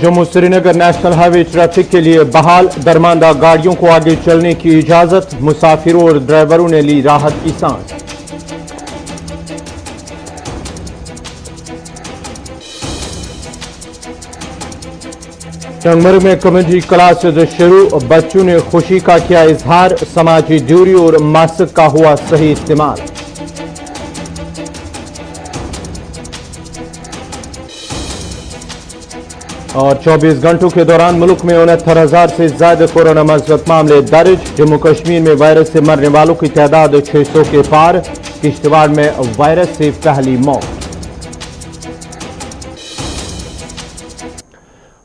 Jammu Srinagar national highway traffic के लिए बहाल, दरमांदा गाड़ियों को आगे चलने की इजाजत। मुसाफिरों और ड्राइवरों ने ली राहत की सांस। टंगमर्ग में कम्युनिटी क्लासेज शुरू, बच्चों ने खुशी का किया इजहार। समाजी दूरी और मास्क का हुआ सही इस्तेमाल। और 24 घंटों के दौरान मुल्क में 69,000 से ज्यादा कोरोना मस्बत मामले दर्ज। जम्मू कश्मीर में वायरस से मरने वालों की तादाद 600 के पार। किश्तवाड़ में वायरस से पहली मौत।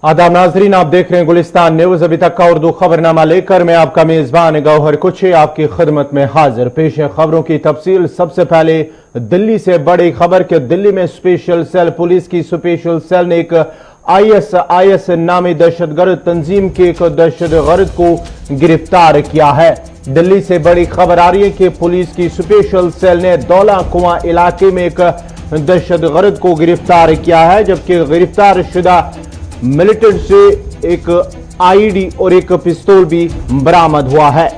आदाब नाजरीन, आप देख रहे हैं गुलिस्तान न्यूज। अभी तक का उर्दू खबरनामा लेकर मैं आपका मेजबान गौहर कुछे आपकी खिदमत में हाजिर। पेश है खबरों की तफसील। सबसे पहले दिल्ली से बड़ी खबर कि दिल्ली में स्पेशल सेल, पुलिस की स्पेशल सेल ने एक ISIS नामी दहशतगर्द तंजीम के एक दहशतगर्द को गिरफ्तार किया है। दिल्ली से बड़ी खबर आ रही है कि पुलिस की स्पेशल सेल ने दौला कुआं इलाके में एक दहशतगर्द को गिरफ्तार किया है, जबकि गिरफ्तार शुदा मिलिटेंट से एक IED और एक पिस्तौल भी बरामद हुआ है।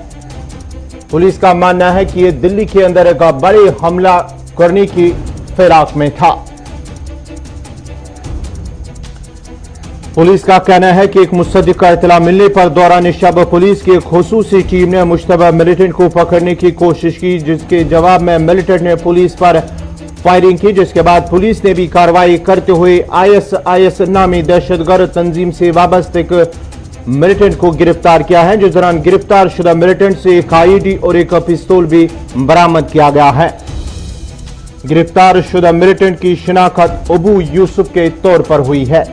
पुलिस का मानना है कि यह दिल्ली के अंदर एक बड़े हमला करने की फिराक में था। पुलिस का कहना है कि एक मुसद्दिक का इत्तला मिलने पर दौरान शब पुलिस की एक खुसूसी टीम ने मुश्तबा मिलिटेंट को पकड़ने की कोशिश की, जिसके जवाब में मिलिटेंट ने पुलिस पर फायरिंग की, जिसके बाद पुलिस ने भी कार्रवाई करते हुए ISIS नामी दहशतगर्द तंजीम से वाबस्ते एक मिलिटेंट को गिरफ्तार किया है। जिस दौरान गिरफ्तार शुदा मिलिटेंट से एक IED और एक पिस्तौल भी बरामद किया गया है। गिरफ्तार शुदा मिलिटेंट की शिनाख्त अबू यूसुफ के तौर पर हुई है।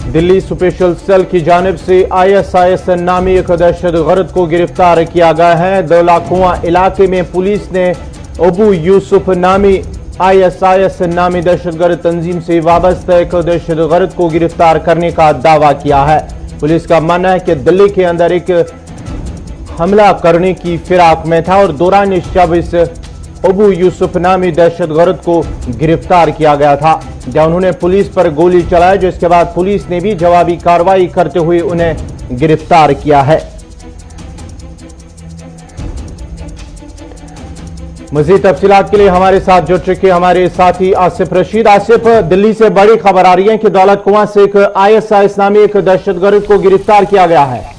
दिल्ली स्पेशल सेल की जानिब से ISIS नामी एक दहशतगर्द को गिरफ्तार किया गया है। दौला कुआं इलाके में पुलिस ने अबू यूसुफ नामी ISIS नामी दहशतगर्द तंजीम से वाबस्ता एक दहशतगर्द को गिरफ्तार करने का दावा किया है। पुलिस का मानना है कि दिल्ली के अंदर एक हमला करने की फिराक में था और दौरान शब इस अबू यूसुफ नामी दहशतगर्द को गिरफ्तार किया गया था, जहां उन्होंने पुलिस पर गोली चलाई, जिसके बाद पुलिस ने भी जवाबी कार्रवाई करते हुए उन्हें गिरफ्तार किया है। मजीद तफसीलात के लिए हमारे साथ जुड़ चुके हमारे साथी आसिफ रशीद। आसिफ, दिल्ली से बड़ी खबर आ रही है कि दौलत कुआं से एक ISIS नामी एक दहशतगर्द को गिरफ्तार किया गया है।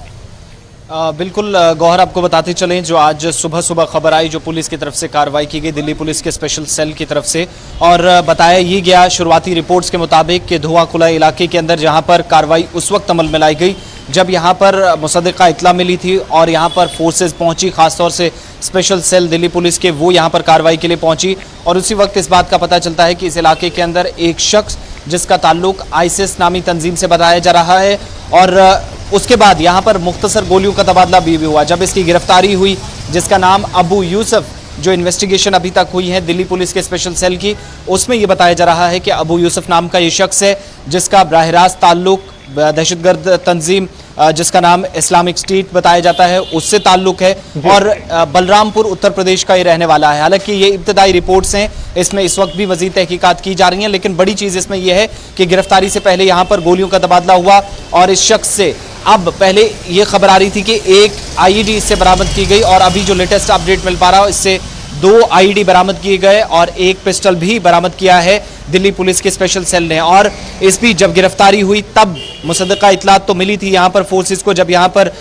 बिल्कुल गौहर, आपको बताते चलें जो आज सुबह सुबह खबर आई, जो पुलिस की तरफ से कार्रवाई की गई दिल्ली पुलिस के स्पेशल सेल की तरफ से, और बताया ये गया शुरुआती रिपोर्ट्स के मुताबिक कि धुआंकुला इलाके के अंदर जहां पर कार्रवाई उस वक्त अमल में लाई गई जब यहां पर मुसद्दिका इत्तला मिली थी और यहां पर फोर्सेज पहुंची, खासतौर से स्पेशल सेल दिल्ली पुलिस के, वो यहां पर कार्रवाई के लिए पहुंची। और उसी वक्त इस बात का पता चलता है कि इस इलाके के अंदर एक शख्स जिसका ताल्लुक ISIS नामी तंजीम से बताया जा रहा है, और उसके बाद यहां पर मुख्तसर गोलियों का तबादला भी हुआ। जब इसकी गिरफ्तारी हुई, जिसका नाम अबू यूसुफ, जो इन्वेस्टिगेशन अभी तक हुई है दिल्ली पुलिस के स्पेशल सेल की, उसमें यह बताया जा रहा है कि अबू यूसुफ नाम का ये शख्स है जिसका बराह रास्त ताल्लुक दहशतगर्द तंजीम जिसका नाम इस्लामिक स्टेट बताया जाता है उससे ताल्लुक है, और बलरामपुर उत्तर प्रदेश का ये रहने वाला है। हालांकि ये इब्तदाई रिपोर्ट्स हैं, इसमें इस वक्त भी मजीद तहकीकात की जा रही हैं, लेकिन बड़ी चीज़ इसमें यह है कि गिरफ्तारी से पहले यहाँ पर गोलियों का तबादला हुआ और इस शख्स से अब पहले ये खबर आ रही थी कि एक IED इससे बरामद की गई, और अभी जो लेटेस्ट अपडेट मिल पा रहा है इससे 2 IED बरामद किए गए और एक पिस्टल भी बरामद किया है दिल्ली पुलिस के स्पेशल सेल ने। और इस बीच जब गिरफ्तारी हुई तब मुसद्दिका इत्तलात तो मिली थी यहाँ पर फोर्सेस को, जब यहाँ पर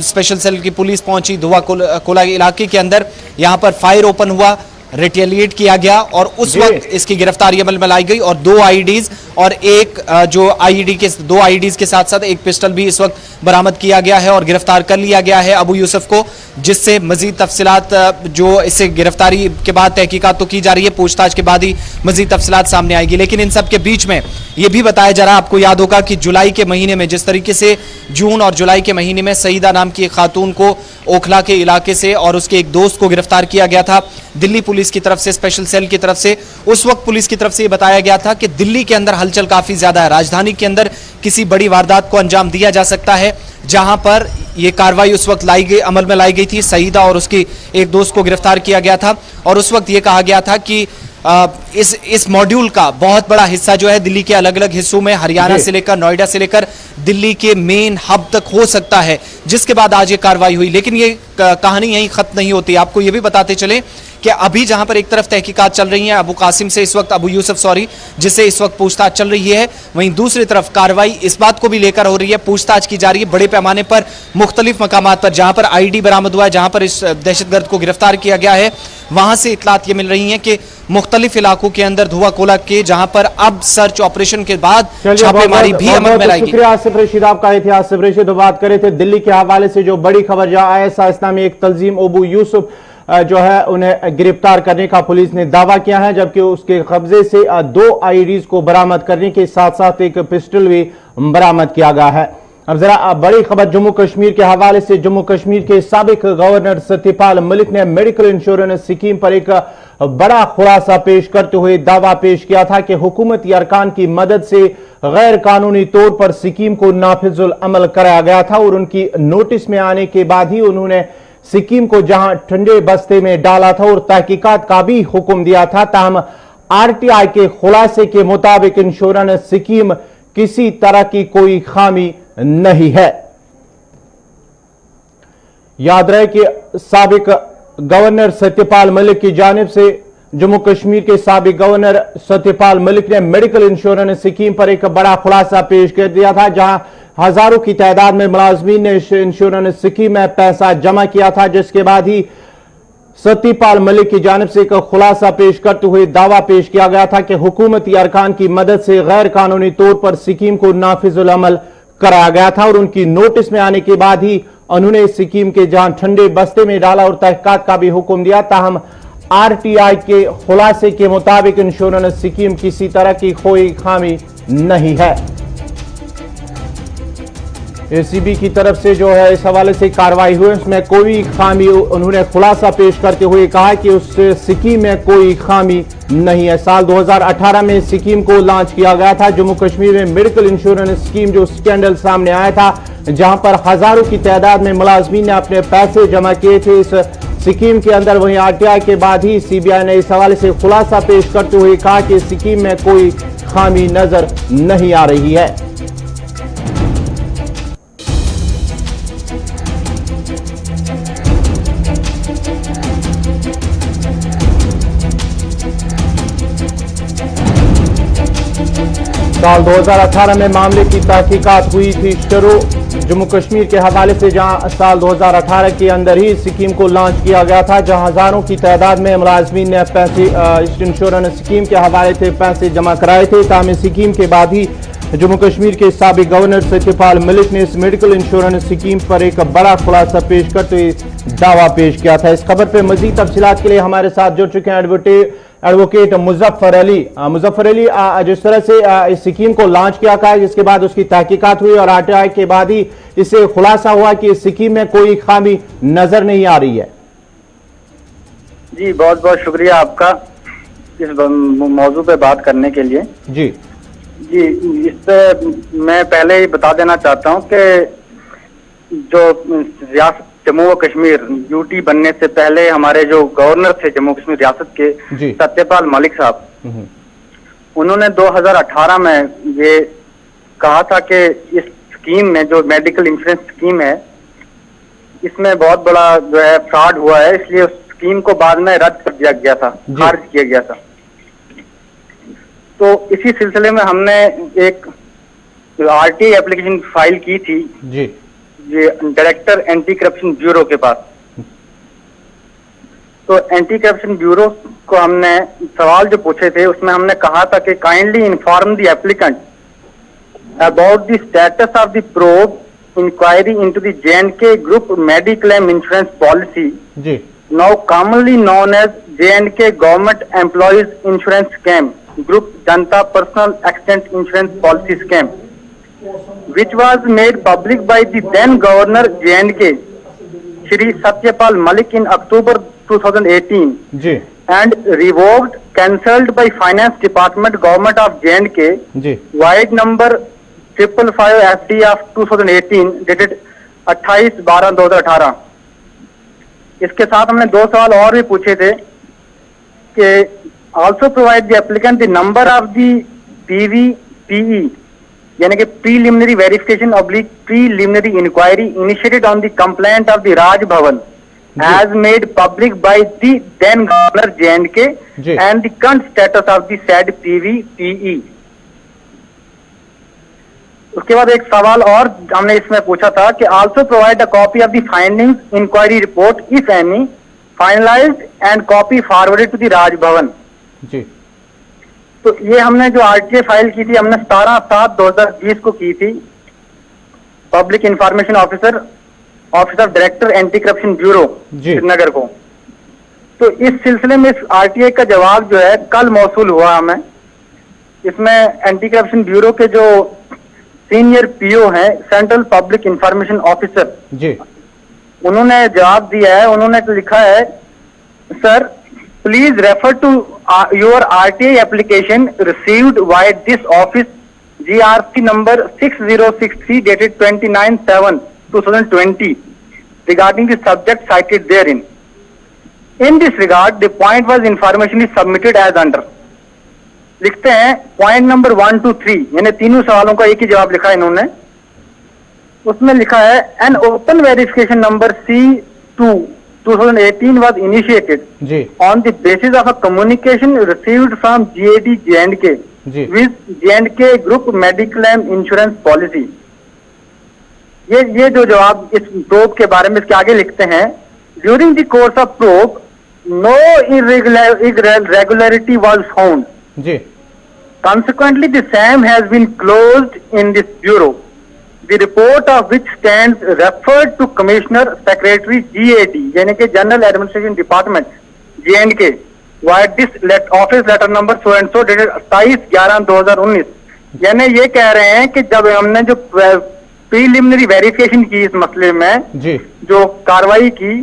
स्पेशल सेल की पुलिस पहुंची धुआंकुला इलाके के अंदर, यहाँ पर फायर ओपन हुआ, रिटेलिएट किया गया और उस वक्त इसकी गिरफ्तारी अमल में लाई गई और 2 IEDs और एक जो IED के 2 IEDs के साथ साथ एक पिस्टल भी इस वक्त बरामद किया गया है और गिरफ्तार कर लिया गया है अबू यूसुफ को, जिससे मजीद तफसीलात जो इससे गिरफ्तारी के बाद तहकीकात तो की जा रही है, पूछताछ के बाद ही मजीद तफसीलात सामने आएगी। लेकिन इन सब के बीच में यह भी बताया जा रहा है, आपको याद होगा कि जुलाई के महीने में जिस तरीके से जून और जुलाई के महीने में सईदा नाम की एक खातून को ओखला के इलाके से और उसके एक दोस्त को गिरफ्तार किया गया था दिल्ली पुलिस की तरफ से, स्पेशल सेल की तरफ से। उस वक्त पुलिस की तरफ से यह बताया गया था कि दिल्ली के अंदर हलचल काफी ज्यादा है। राजधानी के अंदर किसी बड़ी वारदात को अंजाम दिया जा सकता है, जहां पर यह कार्रवाई उस वक्त अमल में लाई गई थी। सईदा और उसकी एक दोस्त को गिरफ्तार किया गया था और उस वक्त यह कहा गया था कि इस मॉड्यूल का बहुत बड़ा हिस्सा जो है दिल्ली के अलग अलग हिस्सों में, हरियाणा से लेकर नोएडा से लेकर दिल्ली के मेन हब तक हो सकता है, जिसके बाद आज ये कार्रवाई हुई। लेकिन ये कहानी यहीं खत्म नहीं होती। आपको ये भी बताते चले कि अभी जहां पर एक तरफ तहकीकात चल रही है अबू यूसुफ जिससे इस वक्त पूछताछ चल रही है, वहीं दूसरी तरफ कार्रवाई इस बात को भी लेकर हो रही है, पूछताछ की जा रही है बड़े पैमाने पर मुख्तलिफ मकामात पर। जहां पर आईडी बरामद हुआ है, जहां पर इस दहशतगर्द को गिरफ्तार किया गया है, वहां से इतलात ये मिल रही है कि मुख्तलिफ इलाकों के अंदर धुआं के जहां पर अब सर्च ऑपरेशन के बाद छापेमारी भी अमल में लाएगी। शुक्रिया आसिफ रशीद, आपका इतिहास आसिफ रशीद तो बात करे थे दिल्ली के हवाले से जो बड़ी खबर, जहां आईएसआई इस्लामी एक तंजीम अबू यूसुफ जो है उन्हें गिरफ्तार करने का पुलिस ने दावा किया है, जबकि उसके कब्जे से 2 आईडीज को बरामद करने के साथ साथ एक पिस्टल भी बरामद किया गया है। अब जरा बड़ी खबर जम्मू कश्मीर के हवाले से। जम्मू कश्मीर के साबिक गवर्नर सत्यपाल मलिक ने मेडिकल इंश्योरेंस स्कीम पर एक बड़ा खुलासा पेश करते हुए दावा पेश किया था कि हुकूमती अरकान की मदद से गैर कानूनी तौर पर स्कीम को नाफिजुल अमल कराया गया था और उनकी नोटिस में आने के बाद ही उन्होंने स्कीम को जहां ठंडे बस्ते में डाला था और तहकीकात का भी हुक्म दिया था। ताहम आरटीआई के खुलासे के मुताबिक इंश्योरेंस स्कीम किसी तरह की कोई खामी नहीं है। याद रहे कि साबिक गवर्नर सत्यपाल मलिक की जानिब से जम्मू कश्मीर के साबिक गवर्नर सत्यपाल मलिक ने मेडिकल इंश्योरेंस स्कीम पर एक बड़ा खुलासा पेश कर दिया था, जहां हजारों की तादाद में मुलाजमीन ने इंश्योरेंस स्कीम में पैसा जमा किया था, जिसके बाद ही सत्यपाल मलिक की जानिब से एक खुलासा पेश करते हुए दावा पेश किया गया था कि हुकूमती अरकान की मदद से गैर कानूनी तौर पर स्कीम को नाफिजुल अमल कराया गया था और उनकी नोटिस में आने के बाद ही उन्होंने इस स्कीम के जहां ठंडे बस्ते में डाला और तहकीकात का भी हुक्म दिया। ताहम आरटीआई के खुलासे के मुताबिक इंश्योरेंस स्कीम किसी तरह की कोई खामी नहीं है। एसीबी की तरफ से जो है इस हवाले से कार्रवाई हुई, उसमें कोई खामी, उन्होंने खुलासा पेश करते हुए कहा कि उस स्कीम में कोई खामी नहीं है। साल 2018 में स्कीम को लॉन्च किया गया था। जम्मू कश्मीर में मेडिकल इंश्योरेंस स्कीम जो स्कैंडल सामने आया था, जहां पर हजारों की तादाद में मुलाजमीन ने अपने पैसे जमा किए थे इस स्कीम के अंदर। वहीं आरटीआई के बाद ही सीबीआई ने इस हवाले से खुलासा पेश करते हुए कहा कि स्कीम में कोई खामी नजर नहीं आ रही है। साल 2018 में मामले की तहकीकात हुई थी शुरू जम्मू कश्मीर के हवाले से, जहां साल 2018 के अंदर ही स्कीम को लॉन्च किया गया था, जहां हजारों की तादाद में मुलाजमीन ने पैसे इंश्योरेंस स्कीम के हवाले से पैसे जमा कराए थे। ताहम स्कीम के बाद ही जम्मू कश्मीर के साबिक गवर्नर सत्यपाल मलिक ने इस मेडिकल इंश्योरेंस स्कीम पर एक बड़ा खुलासा पेश करते हुए दावा पेश किया था। इस खबर पर मजीद तफसीलात के लिए हमारे साथ जुड़ चुके हैं एडवोकेट मुजफ्फर अली। मुजफ्फर अली, जिस तरह से इस स्कीम को लॉन्च किया गया, जिसके बाद उसकी तहकीकात हुई और आरटीआई के बाद ही इससे खुलासा हुआ कि इस स्कीम में कोई खामी नजर नहीं आ रही है। जी, बहुत बहुत शुक्रिया आपका इस मौजू पे बात करने के लिए। जी, इस पे मैं पहले ही बता देना चाहता हूँ कि जो रियासत जम्मू व कश्मीर यूटी बनने से पहले हमारे जो गवर्नर थे जम्मू कश्मीर रियासत के, सत्यपाल मलिक साहब, उन्होंने 2018 में ये कहा था कि इस स्कीम में जो मेडिकल इंश्योरेंस स्कीम है, इसमें बहुत बड़ा जो है फ्रॉड हुआ है, इसलिए उस स्कीम को बाद में रद्द कर दिया गया था, खारिज किया गया था। तो इसी सिलसिले में हमने एक आरटीआई एप्लीकेशन फाइल की थी जी, ये डायरेक्टर एंटी करप्शन ब्यूरो के पास। तो एंटी करप्शन ब्यूरो को हमने सवाल जो पूछे थे, उसमें हमने कहा था कि kindly inform the applicant about the status of the probe inquiry into the J&K group mediclaim insurance policy, now commonly known as J&K government employees insurance scheme group Janata personal accident insurance policy scheme, which was made public by the then governor J&K, Shri Satyapal Malik in October 2018. and revoked, cancelled by Finance Department, Government of J&K, जी vide number 555 FD of 2018 dated 28/12/2018। इसके साथ हमने दो सवाल और भी पूछे थे कि also provide the applicant the number of the PVPE, यानी कि preliminary verification oblique preliminary inquiry initiated on the complaint of the Raj Bhavan as made public by the then Governor J&K ji. and the current status of the said PVPE। उसके बाद एक सवाल और हमने इसमें पूछा था कि also provide a copy of the findings inquiry report if any finalized and copy forwarded to the Raj Bhavan। जी तो ये हमने जो आरटीआई फाइल की थी हमने 17/7/2020 को की थी, public information officer office of director anti corruption bureau ji. Srinagar को। तो इस सिलसिले में इस आरटीआई का जवाब जो है कल मौसूल हुआ हमें। इसमें एंटी करप्शन ब्यूरो के जो सीनियर पीओ हैं, सेंट्रल पब्लिक इंफॉर्मेशन ऑफिसर, जी उन्होंने जवाब दिया है। उन्होंने लिखा है, sir please refer to your RTI application received by this office GRC number 6063 dated 29/7/2020 regarding the subject cited therein. In this regard, the point was information is submitted as under। लिखते हैं पॉइंट नंबर 1 to 3, यानी तीनों सवालों का एक ही जवाब लिखा है इन्होंने। उसमें लिखा है an open verification number C2 2018 was initiated जी on the basis of a communication received from GAD J&K जी with J&K Group Medical and Insurance Policy। ये जो जवाब इस प्रोब के बारे में इसके आगे लिखते हैं, during the course of probe no irregularity was found। जी Consequently, the same has been closed in this bureau, the report of which stands referred to Commissioner Secretary GAD, यानी कि General Administration Department J&K, via this office letter number so and so dated 27/11/2019। यानी ये कह रहे हैं कि जब हमने जो प्रीलिमिनरी वेरिफिकेशन की इस मसले में जी जो कार्रवाई की,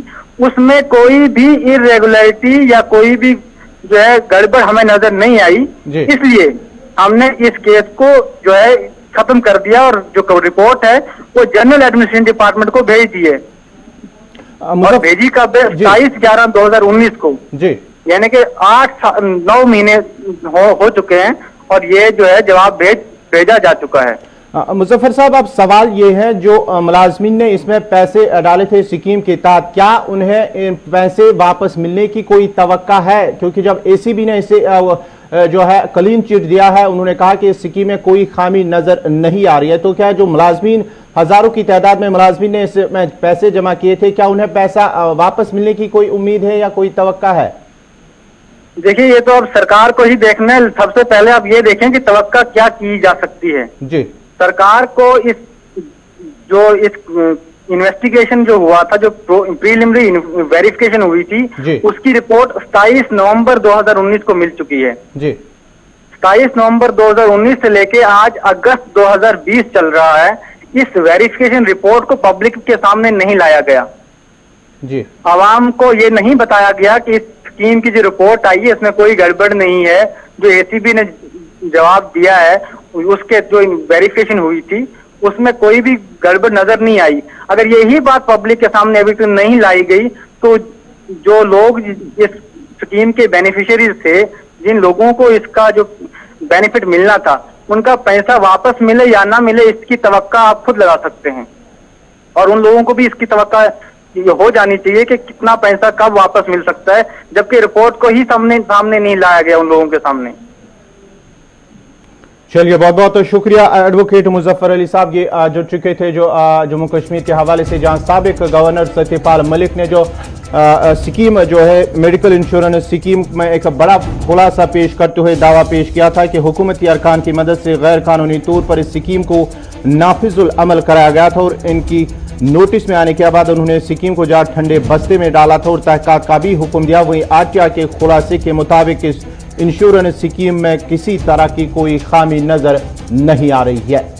उसमें कोई भी इरेगुलरिटी या कोई भी जो है गड़बड़ हमें नजर नहीं आई। जी। इसलिए हमने इस केस को जो है खत्म कर दिया और जो रिपोर्ट है वो जनरल एडमिनिस्ट्रेशन डिपार्टमेंट को भेज दी है। और भेजी कब? 27/11/2019 को। जी यानी कि 8-9 महीने हो चुके हैं और ये जो है जवाब भेजा जा चुका है। मुजफ्फर साहब, अब सवाल ये है, जो मुलाजमीन ने इसमें पैसे डाले थे स्कीम के तहत, क्या उन्हें पैसे वापस मिलने की कोई तवक्का है? क्योंकि जब एसीबी ने इसे जो है क्लीन चिट दिया है, उन्होंने कहा कि इस स्कीम में कोई खामी नजर नहीं आ रही है, तो क्या जो मुलाजमीन हजारों की तादाद में मुलाजमीन ने इसमें पैसे जमा किए थे, क्या उन्हें पैसा वापस मिलने की कोई उम्मीद है या कोई तवक्का है? देखिए, ये तो अब सरकार को ही देखना है। सबसे पहले आप ये देखें कि तवक्का क्या की जा सकती है। जी सरकार को इस इन्वेस्टिगेशन जो हुआ था, जो प्रीलिमिनरी वेरिफिकेशन हुई थी, उसकी रिपोर्ट 27 नवंबर 2019 को मिल चुकी है। जी 27 नवंबर 2019 से लेके आज अगस्त 2020 चल रहा है। इस वेरिफिकेशन रिपोर्ट को पब्लिक के सामने नहीं लाया गया। जी आवाम को ये नहीं बताया गया कि इस स्कीम की जो रिपोर्ट आई है इसमें कोई गड़बड़ नहीं है। जो एसीबी ने जवाब दिया है, उसके जो वेरिफिकेशन हुई थी उसमें कोई भी गड़बड़ नजर नहीं आई। अगर यही बात पब्लिक के सामने अभी तक नहीं लाई गई तो जो लोग इस स्कीम के बेनिफिशियरीज थे, जिन लोगों को इसका जो बेनिफिट मिलना था, उनका पैसा वापस मिले या ना मिले, इसकी तवक्का आप खुद लगा सकते हैं। और उन लोगों को भी इसकी तवक्का हो जानी चाहिए कि कितना पैसा कब वापस मिल सकता है, जबकि रिपोर्ट को ही सामने नहीं लाया गया उन लोगों के सामने। चलिए, बहुत बहुत शुक्रिया एडवोकेट मुजफ्फर अली साहब, ये जुड़ चुके थे जो जम्मू कश्मीर के हवाले से, जहां साबिक गवर्नर सत्यपाल मलिक ने जो स्कीम जो है मेडिकल इंश्योरेंस स्कीम में एक बड़ा खुलासा पेश करते हुए दावा पेश किया था कि हुकूमती अरकान की मदद से गैर कानूनी तौर पर इस स्कीम को नाफिजुल अमल कराया गया था और इनकी नोटिस में आने के बाद उन्होंने स्कीम को जहां ठंडे बस्ते में डाला था और तहकीकात का भी हुक्म दिया। वहीं आरटीआई के खुलासे के मुताबिक इस इंश्योरेंस स्कीम में किसी तरह की कोई खामी नजर नहीं आ रही है।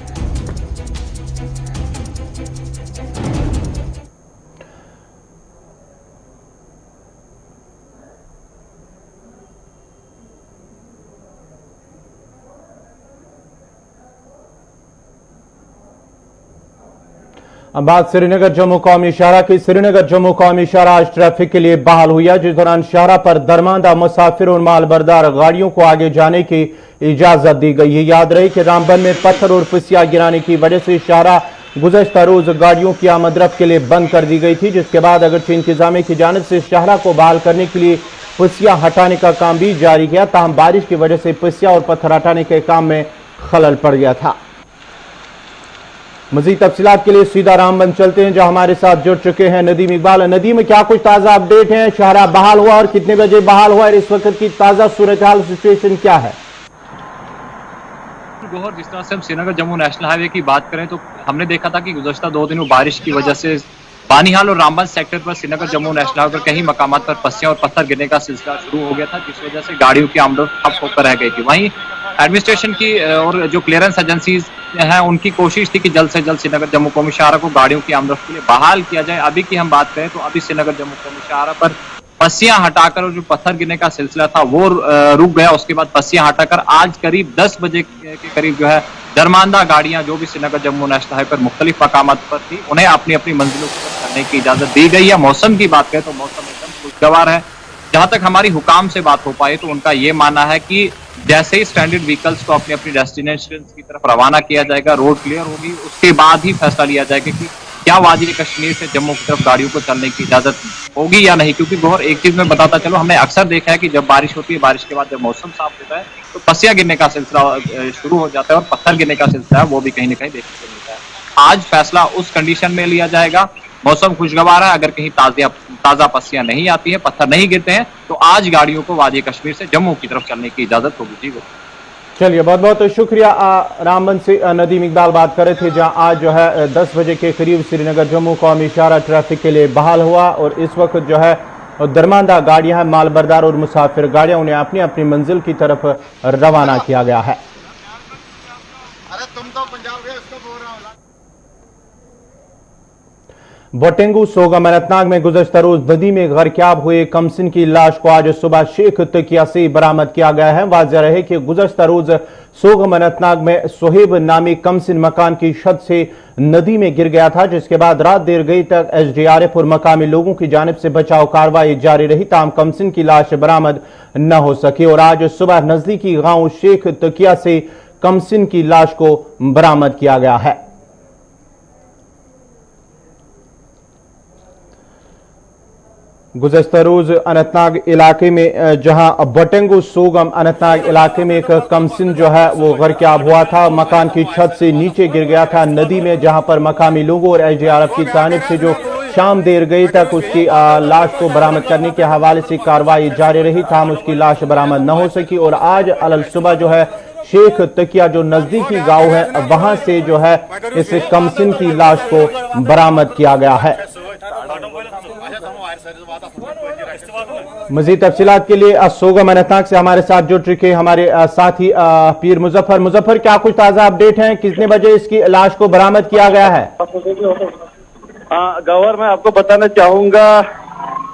अब बात श्रीनगर जम्मू कौमी शाहरा की। श्रीनगर जम्मू कौमी शाहरा आज ट्रैफिक के लिए बहाल हुआ, जिस दौरान शाहरा पर दरमांदा मुसाफिर और मालबरदार गाड़ियों को आगे जाने की इजाजत दी गई है। याद रहे कि रामबन में पत्थर और पसिया गिराने की वजह से शाहरा गुज़श्ता रोज गाड़ियों की आमदरफ्त के लिए बंद कर दी गई थी, जिसके बाद अगरचे इंतजामिया की जानिब से शाहरा को बहाल करने के लिए पसिया हटाने का काम भी जारी किया, ताहम बारिश की वजह से पसिया और पत्थर हटाने के काम में खलल पड़ गया था। मजीद तफसीलात के लिए सीधा रामबन चलते हैं, जहां हमारे साथ जुड़ चुके हैं नदीम इकबाल। नदीम, क्या कुछ ताजा अपडेट है? शाहरा बहाल हुआ और कितने बजे बहाल हुआ और इस वक्त की ताजा सूरत हाल सिचुएशन क्या है? गौहर, जिस तरह से हम श्रीनगर जम्मू नेशनल हाईवे की बात करें तो हमने देखा था कि गुज़श्ता 2 दिनों बारिश की वजह से बानिहाल और रामबन सेक्टर पर श्रीनगर जम्मू नेशनल हाईवे पर कई मकामात पर पस्सियां और पत्थर गिरने का सिलसिला शुरू हो गया था, जिस वजह से गाड़ियों की आमदोरफ्त ठप होकर रह गई थी। वहीं एडमिनिस्ट्रेशन की और जो क्लियरेंस एजेंसीज हैं उनकी कोशिश थी कि जल्द से जल्द श्रीनगर जम्मू कौमी शाहरा को गाड़ियों की आमदोरफ्त के लिए बहाल किया जाए। अभी की हम बात करें तो अभी श्रीनगर जम्मू कौमी शाहरा पर पस्सियां हटाकर और जो पत्थर गिरने का सिलसिला था वो रुक गया। उसके बाद पस्सियां हटाकर आज करीब 10 बजे के करीब जो है दरमांदा गाड़ियां जो भी श्रीनगर जम्मू नेशनल हाईवे पर मुख्तलिफ मकामात पर थी उन्हें अपनी अपनी मंजिलों पर करने की इजाजत दी गई है। मौसम की बात करें तो मौसम एकदम खुशगवार है। जहां तक हमारी हुकाम से बात हो पाई तो उनका ये मानना है कि जैसे ही स्टैंडर्ड व्हीकल्स को अपनी अपनी डेस्टिनेशन की तरफ रवाना किया जाएगा, रोड क्लियर होगी, उसके बाद ही फैसला लिया जाएगा कि क्या वादी कश्मीर से जम्मू की तरफ गाड़ियों को चलने की इजाजत होगी या नहीं। क्योंकि गौहर, एक चीज मैं बताता चलो, हमने अक्सर देखा है कि जब बारिश होती है, बारिश के बाद जब मौसम साफ होता है तो पस्सियां गिरने का सिलसिला शुरू हो जाता है और पत्थर गिरने का सिलसिला है वो भी कहीं ना कहीं देखने को मिलता है। आज फैसला उस कंडीशन में लिया जाएगा। मौसम खुशगवार है, अगर कहीं ताजा पस्सियां नहीं आती है, पत्थर नहीं गिरते हैं तो आज गाड़ियों को वादी कश्मीर से जम्मू की तरफ चलने की इजाजत होगी। जी चलिए, बहुत बहुत शुक्रिया। रामबन से नदीम इकबाल बात कर रहे थे, जहां आज जो है 10 बजे के करीब श्रीनगर जम्मू कौमी शाहरा ट्रैफिक के लिए बहाल हुआ और इस वक्त जो है दरमांदा गाड़ियां हैं, मालबरदार और मुसाफिर गाड़ियां, उन्हें अपनी अपनी मंजिल की तरफ रवाना किया गया है। अरे तुम तो पंजाब गए, उसको बोल रहा हूँ। बोटेंगू सोगम अनंतनाग में गुज़श्ता रोज नदी में गर्क़याब हुए कमसिन की लाश को आज सुबह शेख तकिया से बरामद किया गया है। वाज़ेह रहे कि गुज़श्ता रोज सोगम अनंतनाग में सोहेब नामी कमसिन मकान की छत से नदी में गिर गया था, जिसके बाद रात देर गई तक SDRF और मकामी लोगों की जानिब से बचाव कार्रवाई जारी रही, ताहम कमसिन की लाश बरामद न हो सकी और आज सुबह नजदीकी गांव शेख तकिया से कमसिन की लाश को बरामद किया गया है। गुज़श्ता रोज अनंतनाग इलाके में, जहां बटेंगू सोगम अनंतनाग इलाके में एक कमसिन जो है वो गर्क़याब हुआ था, मकान की छत से नीचे गिर गया था नदी में, जहां पर मकामी लोगों और SDRF की जानिब से जो शाम देर गई तक उसकी लाश को बरामद करने के हवाले से कार्रवाई जारी रही, ताहम उसकी लाश बरामद न हो सकी और आज अलल सुबह जो है शेख तकिया जो नजदीकी गांव है वहां से जो है इस कमसिन की लाश को बरामद किया गया है। मजीद तफसीलात के लिए सोगम अनंतनाग से हमारे साथ जुड़ चुके हमारे साथी पीर मुजफ्फर, क्या कुछ ताजा अपडेट हैं? कितने बजे इसकी लाश को बरामद किया गया है? गौहर, मैं आपको बताना चाहूंगा,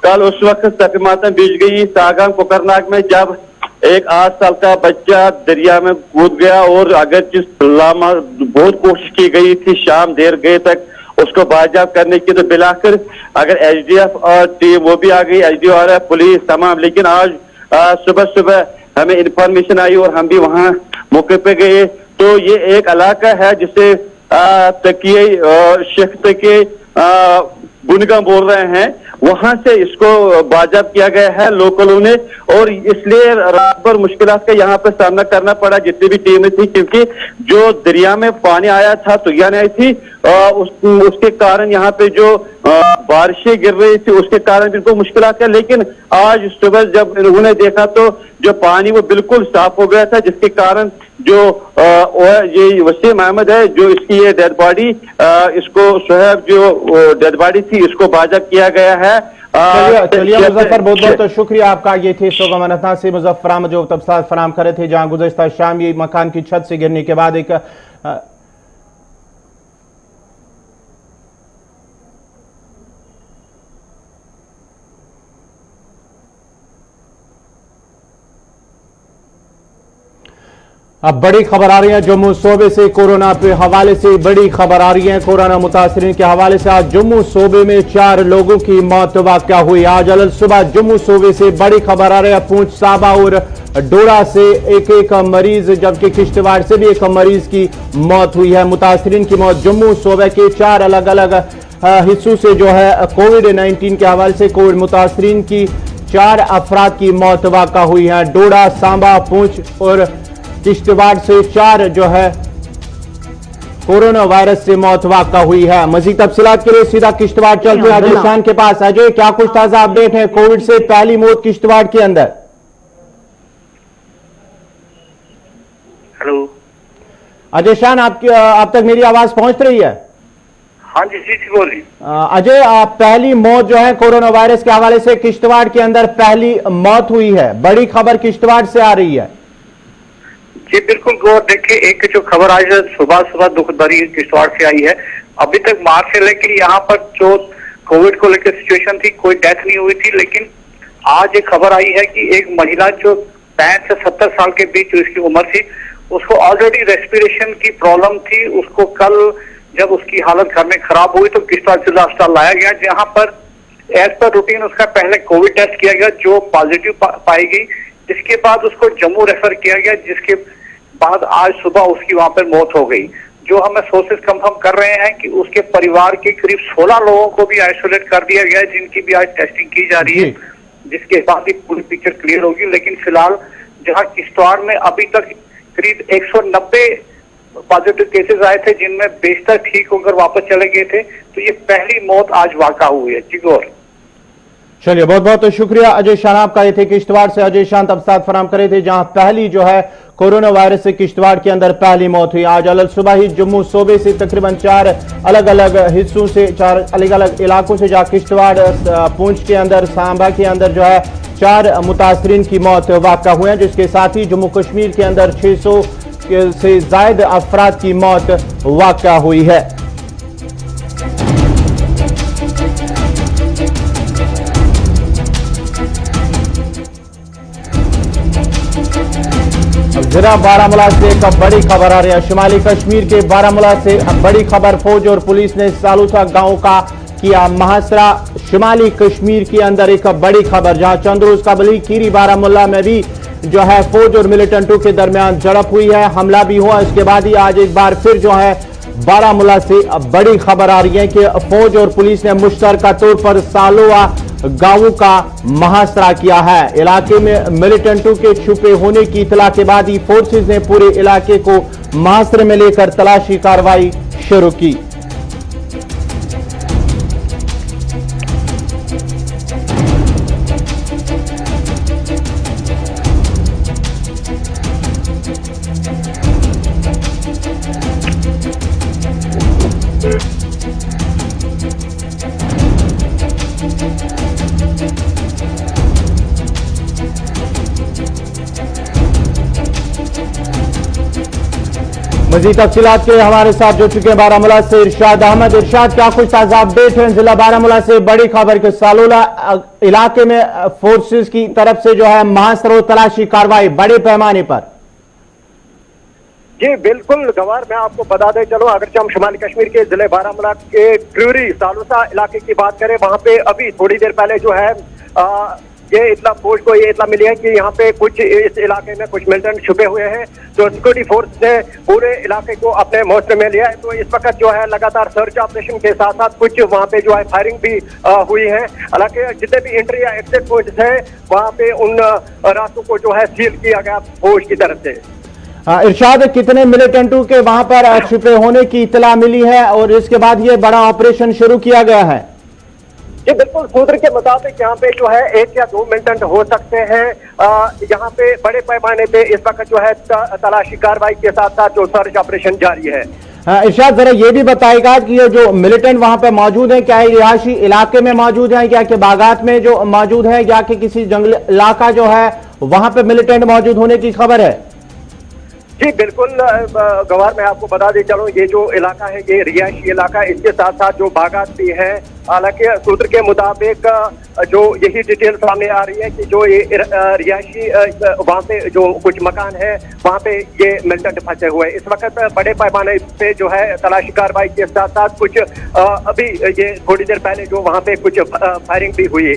कल उस वक्त सफीमातन बीच गई सागान कोकरनाग में जब एक 8 साल का बच्चा दरिया में कूद गया और अगर जिस बहुत कोशिश की गई थी, शाम देर गए तक उसको बाजियाब करने की, तो बिलाकर अगर SDF और टीम वो भी आ गई, SDRF पुलिस तमाम, लेकिन आज सुबह सुबह हमें इंफॉर्मेशन आई और हम भी वहां मौके पे गए तो ये एक इलाका है जिसे तकिए शेख तकिए बुनगा बोल रहे हैं, वहां से इसको बाजियाब किया गया है लोकलों ने और इसलिए रात भर मुश्किलात का यहाँ पे सामना करना पड़ा जितनी भी टीमें थी, क्योंकि जो दरिया में पानी आया था, तुफान आई थी, उसके कारण यहाँ पे जो बारिशें गिर रही थी उसके कारण बिल्कुल मुश्किलात है। लेकिन आज सुबह जब उन्होंने देखा तो जो पानी वो बिल्कुल साफ हो गया था, जिसके कारण जो ये वसीम अहमद है जो इसकी ये डेड बॉडी, इसको सोहेब जो डेड बॉडी थी इसको बाजियाब किया गया है। चलिए मुजफ्फर, बहुत बहुत शुक्रिया आपका। ये थे सोगम अनंतनाग से मुजफ्फर अहमद जो तफसीलात फराहम कर रहे थे, जहां गुज़श्ता शाम ये मकान की छत से गिरने के बाद एक अब बड़ी खबर आ रही है जम्मू सूबे से। कोरोना के हवाले से बड़ी खबर आ रही है। कोरोना मुतासरीन के हवाले से आज जम्मू सूबे में 4 लोगों की मौत वाक़या हुई। आज अलग सुबह जम्मू सूबे से बड़ी खबर आ रही है। पूंछ, साबा और डोडा से एक मरीज, जबकि किश्तवाड़ से भी एक मरीज की मौत हुई है। मुतासरीन की मौत जम्मू सूबे के 4 अलग अलग हिस्सों से जो है कोविड-19 के हवाले से कोविड मुतासरीन की 4 अफराद की मौत वाक़या हुई है। डोडा, सांबा, पूंछ और किश्तवाड़ से 4 जो है कोरोना वायरस से मौत वाक़या हुई है। मजीद तफसीलात के लिए सीधा किश्तवाड़ चलते हैं अजय शान के पास। अजय, क्या कुछ ताजा अपडेट है कोविड से पहली मौत किश्तवाड़ के अंदर? हेलो अजय शान, आप तक मेरी आवाज पहुंच रही है? हाँ जी जी बोलिए। अजय, पहली मौत जो है कोरोना वायरस के हवाले से किश्तवाड़ के अंदर पहली मौत हुई है। बड़ी खबर किश्तवाड़ से आ रही है। जी बिल्कुल गौर, देखिए एक जो खबर आज सुबह सुबह दुख भरी किश्तवाड़ से आई है। अभी तक मार्च से लेकर यहाँ पर जो कोविड को लेकर सिचुएशन थी, कोई डेथ नहीं हुई थी, लेकिन आज एक खबर आई है कि एक महिला जो 65 से 70 साल के बीच उसकी उम्र थी, उसको ऑलरेडी रेस्पिरेशन की प्रॉब्लम थी। उसको कल जब उसकी हालत घर में खराब हुई तो किश्तवाड़ जिला अस्पताल लाया गया, जहां पर एज पर रूटीन उसका पहले कोविड टेस्ट किया गया जो पॉजिटिव पाई गई। जिसके बाद उसको जम्मू रेफर किया गया, जिसके बाद आज सुबह उसकी वहां पर मौत हो गई। जो हमें सोर्सेज कंफर्म कर रहे हैं कि उसके परिवार के करीब 16 लोगों को भी आइसोलेट कर दिया गया है, जिनकी भी आज टेस्टिंग की जा रही है, जिसके बाद ही पूरी पिक्चर क्लियर होगी। लेकिन फिलहाल जहां किश्तवाड़ में अभी तक करीब 190 पॉजिटिव केसेस आए थे, जिनमें बेशतर ठीक होकर वापस चले गए थे, तो ये पहली मौत आज वाक़ा हुई है। जी गौर, चलिए, बहुत बहुत शुक्रिया अजय शान आपका। ये थे किश्तवाड़ से अजय शान तफसीलात फराहम करे थे, जहां पहली जो है कोरोना वायरस से किश्तवाड़ के अंदर पहली मौत हुई। आज अलग सुबह ही जम्मू सूबे से तकरीबन 4 अलग अलग हिस्सों से, 4 अलग अलग इलाकों से, जहां किश्तवाड़, पूंछ के अंदर, सांबा के अंदर जो है 4 मुतासरीन की मौत वाक़या हुए हैं, जिसके साथ ही जम्मू कश्मीर के अंदर 600 से जायद अफराद की मौत वाक़या हुई है। जिला बारामूला से एक बड़ी खबर आ रही है। शुमाली कश्मीर के बारामूला से बड़ी खबर। फौज और पुलिस ने सालूसा गांव का किया मुहासरा। शुमाली कश्मीर के अंदर एक बड़ी खबर, जहां चंद रोज कबल कीरी बारामूला में भी जो है फौज और मिलिटेंटों के दरमियान झड़प हुई है, हमला भी हुआ। इसके बाद ही आज एक बार फिर जो है बारामूला से बड़ी खबर आ रही है कि फौज और पुलिस ने मुश्तरका तौर पर सालोआ गांवों का मुहासरा किया है। इलाके में मिलिटेंटों के छुपे होने की इतला के बाद ही फोर्सेज ने पूरे इलाके को मुहासरे में लेकर तलाशी कार्रवाई शुरू की। मजीद तफसीलात के हमारे साथ जुड़ चुके हैं बारामूला से इरशाद अहमद। इरशाद, क्या कुछ ताजा अपडेट है जिला बारामूला से? बड़ी खबर के सालोला इलाके में फोर्सेस की तरफ से जो है मुहासरा तलाशी कार्रवाई बड़े पैमाने पर। जी बिल्कुल गवार, मैं आपको बता दें चलो, अगर हम शुमाली कश्मीर के जिले बारामूला के ट्यूरी सालूसा इलाके की बात करें, वहां पे अभी थोड़ी देर पहले जो है ये इतला फौज को ये इतला मिली है कि यहाँ पे कुछ इस इलाके में कुछ मिलिटेंट छुपे हुए हैं। तो सिक्योरिटी फोर्स ने पूरे इलाके को अपने मुहिम में लिया है। तो इस वक्त जो है लगातार सर्च ऑपरेशन के साथ साथ कुछ वहाँ पे जो है फायरिंग भी हुई है। हालांकि जितने भी एंट्री या एग्जिट पॉइंट्स है वहाँ पे उन रास्तों को जो है सील किया गया फौज की तरफ से। इरशाद, कितने मिलिटेंटों के वहां पर छुपे होने की इतला मिली है और इसके बाद ये बड़ा ऑपरेशन शुरू किया गया है? जी बिल्कुल, सूत्र के मुताबिक यहाँ पे जो है 1 या 2 मिलिटेंट हो सकते हैं। यहाँ पे बड़े पैमाने पे इस वक्त जो है तलाशी कार्रवाई के साथ साथ जो सर्च ऑपरेशन जारी है। इरशाद, जरा ये भी बताएगा कि ये जो मिलिटेंट वहां पे मौजूद हैं, क्या रिहायशी इलाके में मौजूद हैं, क्या कि बागात में जो मौजूद है, या कि किसी जंगली इलाका जो है वहां पे मिलिटेंट मौजूद होने की खबर है? जी बिल्कुल गवार, मैं आपको बता दें चलो, ये जो इलाका है ये रिहायशी इलाका, इसके साथ साथ जो बागात भी है हालांकि सूत्र के मुताबिक जो यही डिटेल सामने आ रही है कि जो ये रिहायशी वहां पे जो कुछ मकान है वहां पे ये मिलिटेंट फंसे हुए। इस वक्त बड़े पैमाने पे जो है तलाशी कार्रवाई के साथ साथ कुछ अभी ये थोड़ी देर पहले जो वहां पे कुछ फायरिंग भी हुई।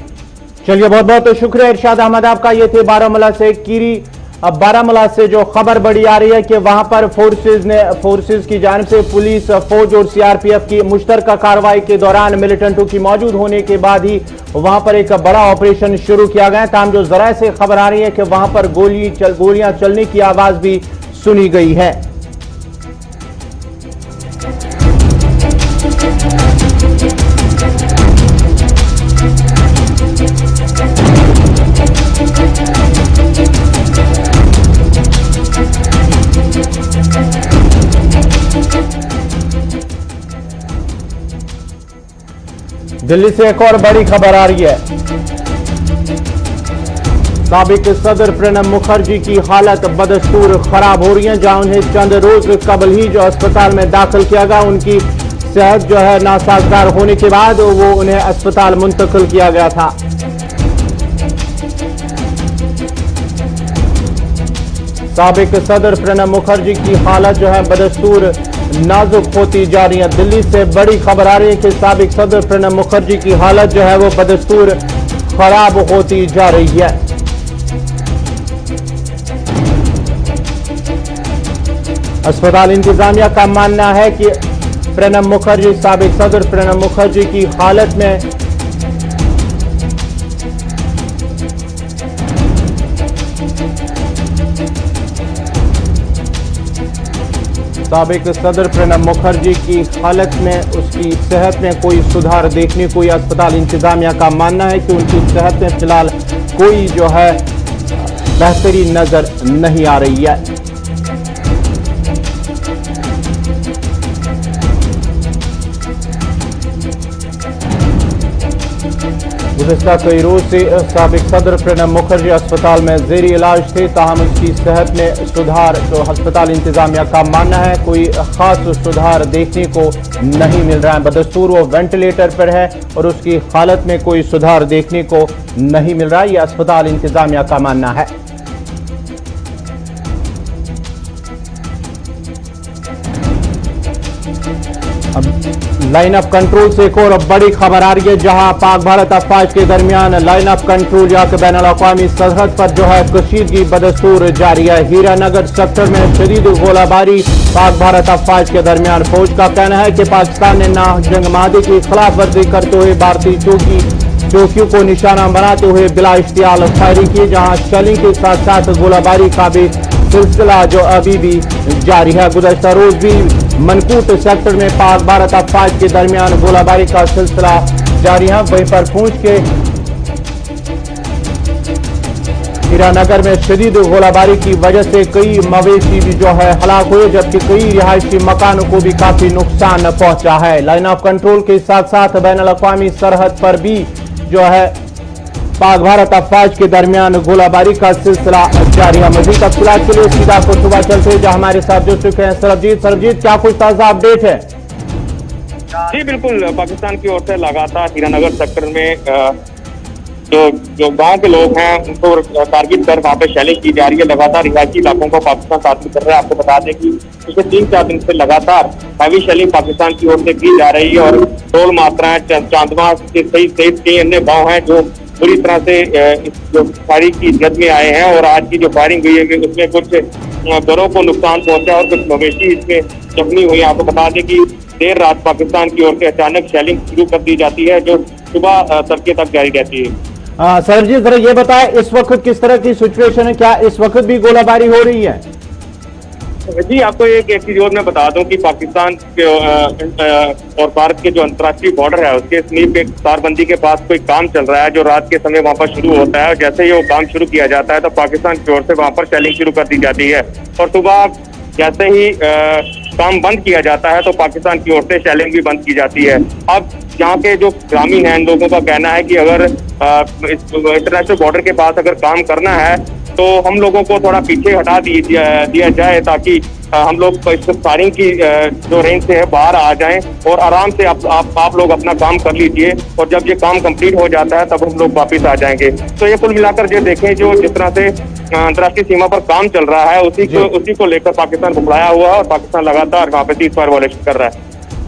चलिए, बहुत बहुत शुक्रिया इरशाद अहमद आपका। ये थे बारामूला से कीरी। अब बारामूला से जो खबर बड़ी आ रही है कि वहां पर फोर्सेज की जानिब से पुलिस, फौज और सीआरपीएफ की मुश्तरका कार्रवाई के दौरान मिलिटेंटों की मौजूद होने के बाद ही वहां पर एक बड़ा ऑपरेशन शुरू किया गया। तमाम जो जराए से खबर आ रही है कि वहां पर गोलियां चलने की आवाज भी सुनी गई है। दिल्ली से एक और बड़ी खबर आ रही है। साबिक सदर प्रणब मुखर्जी की हालत बदस्तूर खराब हो रही है। जहां उन्हें चंद रोज कबल ही जो अस्पताल में दाखिल किया गया, उनकी सेहत जो है नासाजगार होने के बाद वो उन्हें अस्पताल मुंतकिल किया गया था। साबिक सदर प्रणब मुखर्जी की हालत जो है बदस्तूर नाजुक होती जा रही है। दिल्ली से बड़ी खबर आ रही है कि साबिक सदर प्रणब मुखर्जी की हालत जो है वो बदस्तूर खराब होती जा रही है। अस्पताल इंतजामिया का मानना है कि प्रणब मुखर्जी, साबिक सदर प्रणब मुखर्जी की हालत में साबिक सदर प्रणब मुखर्जी की हालत में, उसकी सेहत में कोई सुधार देखने को अस्पताल इंतजामिया का मानना है कि उनकी सेहत में फिलहाल कोई जो है बेहतरी नजर नहीं आ रही है। गुज़िश्ता कई रोज से साबिक सदर प्रणब मुखर्जी अस्पताल में ज़ेरी इलाज थे, ताहम उसकी सेहत में सुधार तो अस्पताल इंतजामिया का मानना है कोई खास सुधार देखने को नहीं मिल रहा है। बदस्तूर वो वेंटिलेटर पर है और उसकी हालत में कोई सुधार देखने को नहीं मिल रहा है, यह अस्पताल इंतजामिया का मानना है। लाइन ऑफ कंट्रोल से एक और बड़ी खबर आ रही है, जहां पाक भारत अफवाज के दरमियान लाइन ऑफ कंट्रोल या बैन अल-अक़वामी सरहद पर जो है कशीदगी बदस्तूर जारी है। हीरानगर सेक्टर में शदीद गोलाबारी पाक भारत अफवाज के दरमियान। फौज का कहना है कि पाकिस्तान ने जंग मादे की खिलाफ वर्जी करते हुए भारतीय चौकियों को निशाना बनाते हुए बिला इश्तियाल फायरिंग की, जहां शेलिंग के साथ साथ गोलाबारी का भी सिलसिला जो अभी भी जारी है। गुज़श्ता रोज भी मनकूट सेक्टर में पाक भारत अफवाज के दरमियान गोलाबारी का सिलसिला जारी है। वहीं पर पूंछ के हीरानगर में शदीद गोलाबारी की वजह से कई मवेशी भी जो है हलाक हुए, जबकि कई रिहायशी मकानों को भी काफी नुकसान पहुंचा है। लाइन ऑफ कंट्रोल के साथ साथ बैन अल-अक़वामी सरहद पर भी जो है पाक भारत अफवाज के दरमियान गोलाबारी का सिलसिला जारी है। मजीद तफसीलात के लिए सीधा को सुबह चलते जहां हमारे साथ जुड़ चुके हैं सरबजीत, क्या कुछ ताजा अपडेट है? जी बिल्कुल, पाकिस्तान की ओर से लगातार हीरानगर सेक्टर में जो गांव के लोग हैं उनको टारगेट कर वहाँ पे शेलिंग की जा रही है। लगातार रिहायशी इलाकों को पाकिस्तान टारगेट कर रहा है। आपको बता दें कि पिछले 3-4 दिन से लगातार हैवी शेलिंग पाकिस्तान की ओर से की जा रही है और टोल मात्राएं चांदमा के सहित कई अन्य गाँव हैं जो पूरी तरह से जो फायरिंग की जद में आए हैं। और आज की जो फायरिंग हुई है उसमें कुछ घरों को नुकसान पहुंचा और कुछ मवेशी इसमें जख्मी हुई। आपको बता दें कि देर रात पाकिस्तान की ओर से अचानक शेलिंग शुरू कर दी जाती है जो सुबह तड़के तक जारी रहती है। सरबजीत जरा ये बताएं इस वक्त किस तरह की सिचुएशन है, क्या इस वक्त भी गोलाबारी हो रही है? जी आपको एक चीज और मैं बता दूं कि पाकिस्तान के और भारत के जो अंतर्राष्ट्रीय बॉर्डर है उसके समीप एक तारबंदी के पास कोई काम चल रहा है जो रात के समय वहां पर शुरू होता है। और जैसे ही वो काम शुरू किया जाता है तो पाकिस्तान की ओर से वहां पर शेलिंग शुरू कर दी जाती है और सुबह जैसे ही काम बंद किया जाता है तो पाकिस्तान की ओर से शेलिंग भी बंद की जाती है। अब यहाँ के जो ग्रामीण हैं लोगों का कहना है कि अगर इस इंटरनेशनल बॉर्डर के पास अगर काम करना है तो हम लोगों को थोड़ा पीछे हटा दिया जाए ताकि हम लोग फायरिंग की जो रेंज से है बाहर आ जाएं और आराम से आप लोग अपना काम कर लीजिए और जब ये काम कंप्लीट हो जाता है तब हम लोग वापस आ जाएंगे। तो ये कुल मिलाकर जो देखें जो जिस तरह से अंतर्राष्ट्रीय सीमा पर काम चल रहा है उसी को लेकर पाकिस्तान घबराया हुआ है और पाकिस्तान लगातार वहाँ पे सीज़फायर वायलेशन कर रहा है।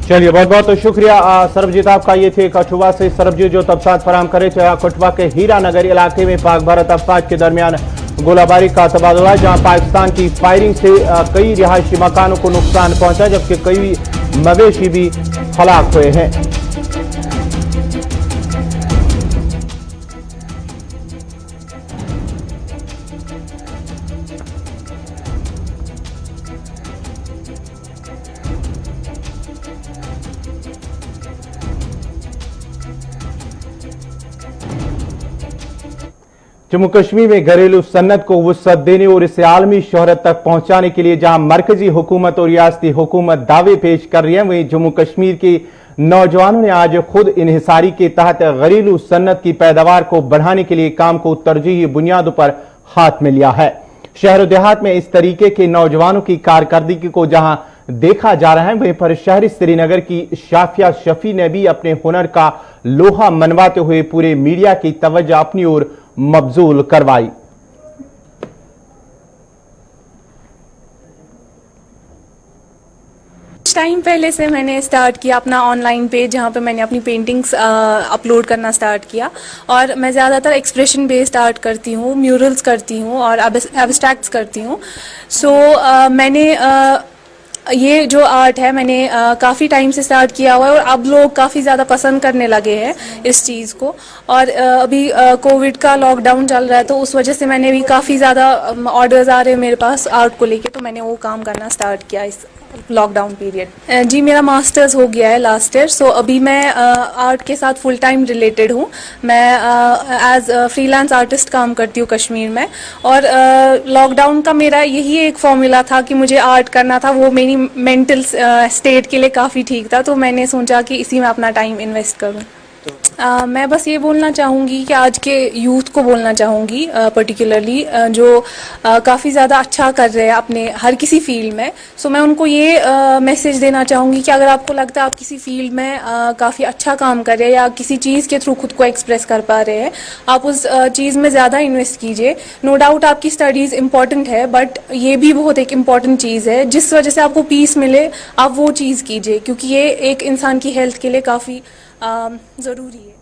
चलिए बहुत बहुत शुक्रिया सरबजीत आपका। ये थे कठुआ से सरबजीत जो तफसात फराम करे थे। कठुआ के हीरा नगर इलाके में पाक भारत अफवाज के दरमियान गोलाबारी का तबादला, जहां पाकिस्तान की फायरिंग से कई रिहायशी मकानों को नुकसान पहुंचा जबकि कई मवेशी भी हलाक हुए हैं। जम्मू कश्मीर में घरेलू सन्नत को वुसअत देने और इसे आलमी शोहरत तक पहुंचाने के लिए जहां मरकजी हुकूमत और रियासती हुकूमत दावे पेश कर रही है, वहीं जम्मू कश्मीर के नौजवानों ने आज खुद इन्हिसारी के तहत घरेलू सन्नत की पैदावार को बढ़ाने के लिए काम को तरजीही बुनियादों पर हाथ में लिया है। शहर देहात में इस तरीके के नौजवानों की कारकर्दगी को जहां देखा जा रहा है, वहीं पर शहरी श्रीनगर की शाफिया शफी ने भी अपने हुनर का लोहा मनवाते हुए पूरे मीडिया की तवज्जो अपनी ओर मबजूल करवाई। टाइम पहले से मैंने स्टार्ट किया अपना ऑनलाइन पेज, जहाँ पे मैंने अपनी पेंटिंग्स अपलोड करना स्टार्ट किया और मैं ज़्यादातर एक्सप्रेशन बेस्ड आर्ट करती हूँ, म्यूरल्स करती हूँ और एब्स्ट्रैक्ट्स करती हूँ। सो मैंने ये जो आर्ट है मैंने काफ़ी टाइम से स्टार्ट किया हुआ है और अब लोग काफ़ी ज़्यादा पसंद करने लगे हैं इस चीज़ को। और अभी कोविड का लॉकडाउन चल रहा है तो उस वजह से मैंने भी काफ़ी ज़्यादा ऑर्डर्स आ रहे हैं मेरे पास आर्ट को लेके, तो मैंने वो काम करना स्टार्ट किया इस लॉकडाउन पीरियड। जी मेरा मास्टर्स हो गया है लास्ट ईयर, सो अभी मैं आर्ट के साथ फुल टाइम रिलेटेड हूँ। मैं एज फ्रीलांस आर्टिस्ट काम करती हूँ कश्मीर में और लॉकडाउन का मेरा यही एक फॉर्मूला था कि मुझे आर्ट करना था, वो मेरी मेंटल स्टेट के लिए काफ़ी ठीक था, तो मैंने सोचा कि इसी में अपना टाइम इन्वेस्ट करूँ। मैं बस ये बोलना चाहूँगी कि आज के यूथ को बोलना चाहूँगी पर्टिकुलरली जो काफ़ी ज़्यादा अच्छा कर रहे हैं अपने हर किसी फील्ड में। सो मैं उनको ये मैसेज देना चाहूँगी कि अगर आपको लगता है आप किसी फील्ड में काफ़ी अच्छा काम कर रहे हैं या किसी चीज़ के थ्रू खुद को एक्सप्रेस कर पा रहे हैं, आप उस चीज़ में ज़्यादा इन्वेस्ट कीजिए। नो डाउट आपकी स्टडीज़ इंपॉर्टेंट है, बट ये भी बहुत एक इम्पॉर्टेंट चीज़ है जिस वजह से आपको पीस मिले, आप वो चीज़ कीजिए क्योंकि ये एक इंसान की हेल्थ के लिए काफ़ी ज़रूरी है।